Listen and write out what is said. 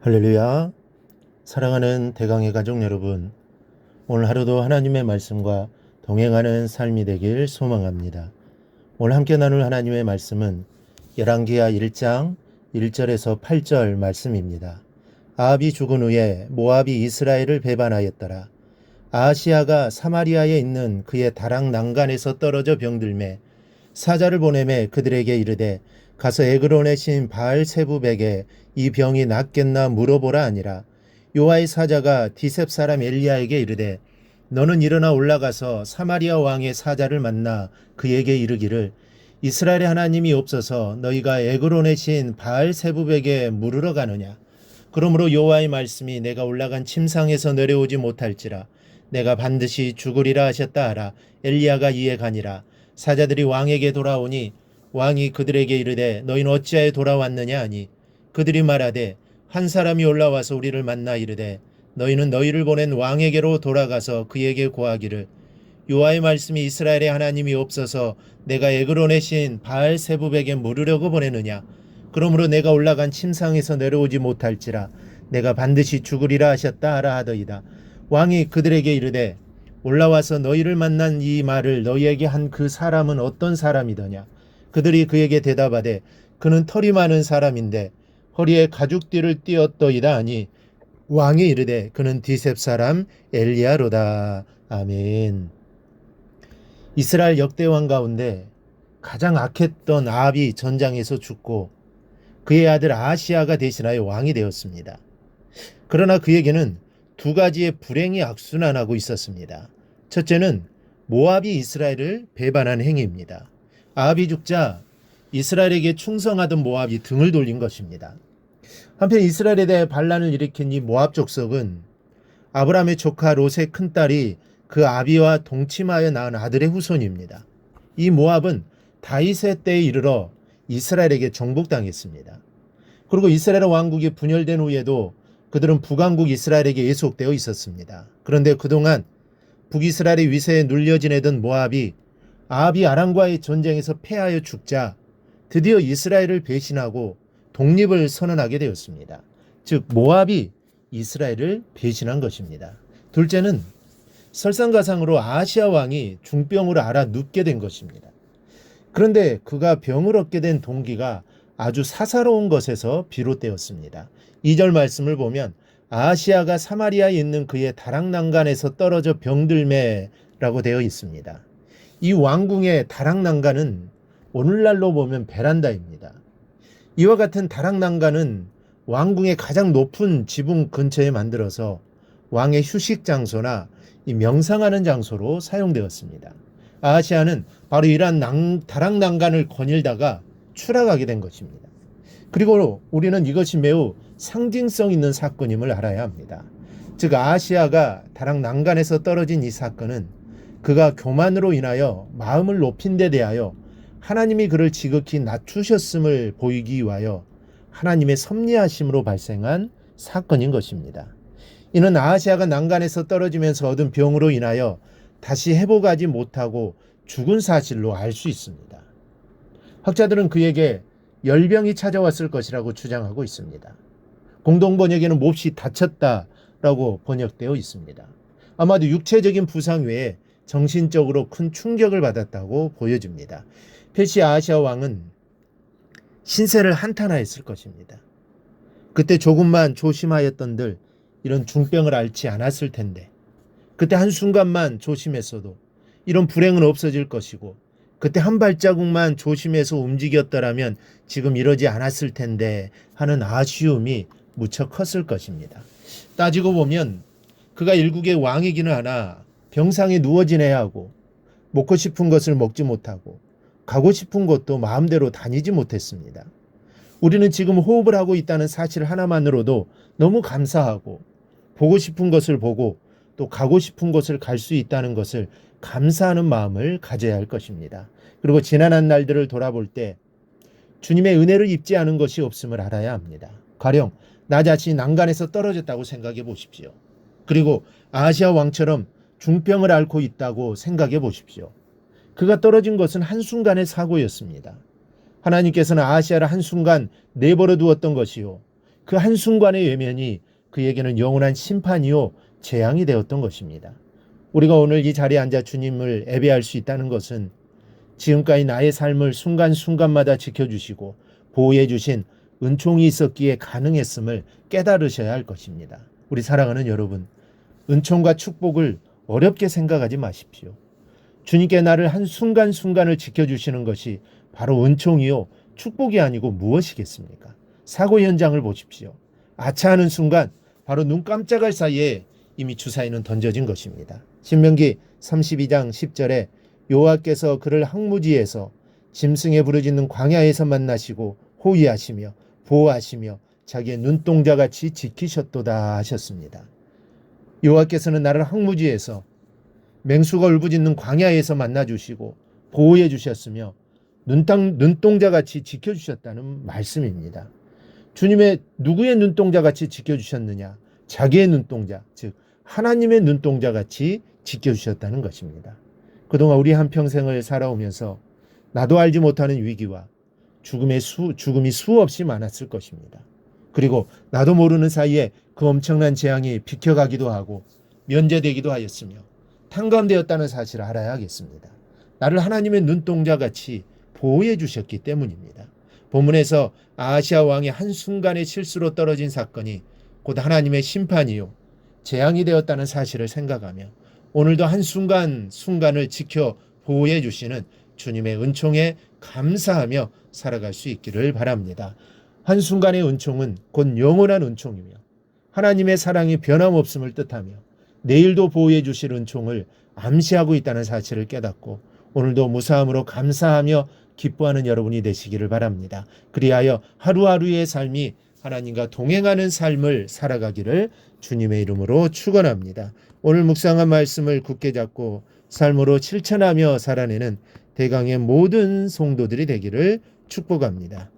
할렐루야. 사랑하는 대강의 가족 여러분, 오늘 하루도 하나님의 말씀과 동행하는 삶이 되길 소망합니다. 오늘 함께 나눌 하나님의 말씀은 열왕기하 1장 1절에서 8절 말씀입니다. 아합이 죽은 후에 모압이 이스라엘을 배반하였더라. 아하시아가 사마리아에 있는 그의 다락 난간에서 떨어져 병들매 사자를 보내매 그들에게 이르되 가서 에그론의 신 바알세부백에 이 병이 낫겠나 물어보라 하니라. 여호와의 사자가 디셉 사람 엘리야에게 이르되 너는 일어나 올라가서 사마리아 왕의 사자를 만나 그에게 이르기를 이스라엘의 하나님이 없어서 너희가 에그론의 신 바알세부백에 물으러 가느냐. 그러므로 여호와의 말씀이 내가 올라간 침상에서 내려오지 못할지라 내가 반드시 죽으리라 하셨다 하라. 엘리야가 이에 가니라. 사자들이 왕에게 돌아오니 왕이 그들에게 이르되 너희는 어찌하여 돌아왔느냐 하니 그들이 말하되 한 사람이 올라와서 우리를 만나 이르되 너희는 너희를 보낸 왕에게로 돌아가서 그에게 고하기를 여호와의 말씀이 이스라엘의 하나님이 없어서 내가 에그론의 신 바알세부백에 물으려고 보내느냐. 그러므로 내가 올라간 침상에서 내려오지 못할지라 내가 반드시 죽으리라 하셨다 하라 하더이다. 왕이 그들에게 이르되 올라와서 너희를 만난 이 말을 너희에게 한 그 사람은 어떤 사람이더냐. 그들이 그에게 대답하되 그는 털이 많은 사람인데 허리에 가죽띠를 띠었더이다 하니 왕이 이르되 그는 디셉 사람 엘리야로다. 아멘. 이스라엘 역대 왕 가운데 가장 악했던 아합이 전장에서 죽고 그의 아들 아하시아가 대신하여 왕이 되었습니다. 그러나 그에게는 두 가지의 불행이 악순환하고 있었습니다. 첫째는 모압이 이스라엘을 배반한 행위입니다. 아합이 죽자 이스라엘에게 충성하던 모압이 등을 돌린 것입니다. 한편 이스라엘에 대해 반란을 일으킨 이 모압 족속은 아브라함의 조카 롯의 큰딸이 그 아비와 동침하여 낳은 아들의 후손입니다. 이 모압은 다윗의 때에 이르러 이스라엘에게 정복당했습니다. 그리고 이스라엘 왕국이 분열된 후에도 그들은 북왕국 이스라엘에게 예속되어 있었습니다. 그런데 그동안 북이스라엘의 위세에 눌려 지내던 모압이 아합이 아람과의 전쟁에서 패하여 죽자 드디어 이스라엘을 배신하고 독립을 선언하게 되었습니다. 즉 모압이 이스라엘을 배신한 것입니다. 둘째는 설상가상으로 아하시아 왕이 중병으로 앓아 눕게 된 것입니다. 그런데 그가 병을 얻게 된 동기가 아주 사사로운 것에서 비롯되었습니다. 2절 말씀을 보면 아하시아가 사마리아에 있는 그의 다락 난간에서 떨어져 병들매라고 되어 있습니다. 이 왕궁의 다락 난간은 오늘날로 보면 베란다입니다. 이와 같은 다락 난간은 왕궁의 가장 높은 지붕 근처에 만들어서 왕의 휴식 장소나 명상하는 장소로 사용되었습니다. 아하시아는 바로 이러한 다락 난간을 거닐다가 추락하게 된 것입니다. 그리고 우리는 이것이 매우 상징성 있는 사건임을 알아야 합니다. 즉 아하시아가 다락 난간에서 떨어진 이 사건은 그가 교만으로 인하여 마음을 높인 데 대하여 하나님이 그를 지극히 낮추셨음을 보이기 위하여 하나님의 섭리하심으로 발생한 사건인 것입니다. 이는 아하시아가 난간에서 떨어지면서 얻은 병으로 인하여 다시 회복하지 못하고 죽은 사실로 알 수 있습니다. 학자들은 그에게 열병이 찾아왔을 것이라고 주장하고 있습니다. 공동번역에는 몹시 다쳤다라고 번역되어 있습니다. 아마도 육체적인 부상 외에 정신적으로 큰 충격을 받았다고 보여집니다. 페르시아 아하시아 왕은 신세를 한탄하였을 것입니다. 그때 조금만 조심하였던들 이런 중병을 앓지 않았을 텐데, 그때 한순간만 조심했어도 이런 불행은 없어질 것이고, 그때 한 발자국만 조심해서 움직였더라면 지금 이러지 않았을 텐데 하는 아쉬움이 무척 컸을 것입니다. 따지고 보면 그가 일국의 왕이기는 하나 병상에 누워 지내야 하고 먹고 싶은 것을 먹지 못하고 가고 싶은 곳도 마음대로 다니지 못했습니다. 우리는 지금 호흡을 하고 있다는 사실 하나만으로도 너무 감사하고 보고 싶은 것을 보고 또 가고 싶은 곳을 갈 수 있다는 것을 감사하는 마음을 가져야 할 것입니다. 그리고 지난한 날들을 돌아볼 때 주님의 은혜를 입지 않은 것이 없음을 알아야 합니다. 가령 나 자신이 난간에서 떨어졌다고 생각해 보십시오. 그리고 아하시아 왕처럼 중병을 앓고 있다고 생각해 보십시오. 그가 떨어진 것은 한순간의 사고였습니다. 하나님께서는 아하시아를 한순간 내버려 두었던 것이요 그 한순간의 외면이 그에게는 영원한 심판이요 재앙이 되었던 것입니다. 우리가 오늘 이 자리에 앉아 주님을 예배할 수 있다는 것은 지금까지 나의 삶을 순간순간마다 지켜주시고 보호해 주신 은총이 있었기에 가능했음을 깨달으셔야 할 것입니다. 우리 사랑하는 여러분, 은총과 축복을 어렵게 생각하지 마십시오. 주님께 나를 한 순간순간을 지켜주시는 것이 바로 은총이요 축복이 아니고 무엇이겠습니까? 사고 현장을 보십시오. 아차하는 순간 바로 눈 깜짝할 사이에 이미 주사위는 던져진 것입니다. 신명기 32장 10절에 여호와께서 그를 항무지에서 짐승에 부르짖는 광야에서 만나시고 호위하시며 보호하시며 자기의 눈동자같이 지키셨도다 하셨습니다. 여호와께서는 나를 항무지에서 맹수가 울부짖는 광야에서 만나주시고 보호해 주셨으며 눈동자같이 지켜주셨다는 말씀입니다. 주님의 누구의 눈동자같이 지켜주셨느냐? 자기의 눈동자, 즉 하나님의 눈동자같이 지켜주셨다는 것입니다. 그동안 우리 한평생을 살아오면서 나도 알지 못하는 위기와 죽음이 수없이 많았을 것입니다. 그리고 나도 모르는 사이에 그 엄청난 재앙이 비켜가기도 하고 면제되기도 하였으며 탕감되었다는 사실을 알아야 하겠습니다. 나를 하나님의 눈동자같이 보호해 주셨기 때문입니다. 본문에서 아하시아 왕의 한순간의 실수로 떨어진 사건이 곧 하나님의 심판이요 재앙이 되었다는 사실을 생각하며 오늘도 한순간순간을 지켜 보호해 주시는 주님의 은총에 감사하며 살아갈 수 있기를 바랍니다. 한순간의 은총은 곧 영원한 은총이며 하나님의 사랑이 변함없음을 뜻하며 내일도 보호해 주실 은총을 암시하고 있다는 사실을 깨닫고 오늘도 무사함으로 감사하며 기뻐하는 여러분이 되시기를 바랍니다. 그리하여 하루하루의 삶이 하나님과 동행하는 삶을 살아가기를 주님의 이름으로 축원합니다. 오늘 묵상한 말씀을 굳게 잡고 삶으로 실천하며 살아내는 대강의 모든 성도들이 되기를 축복합니다.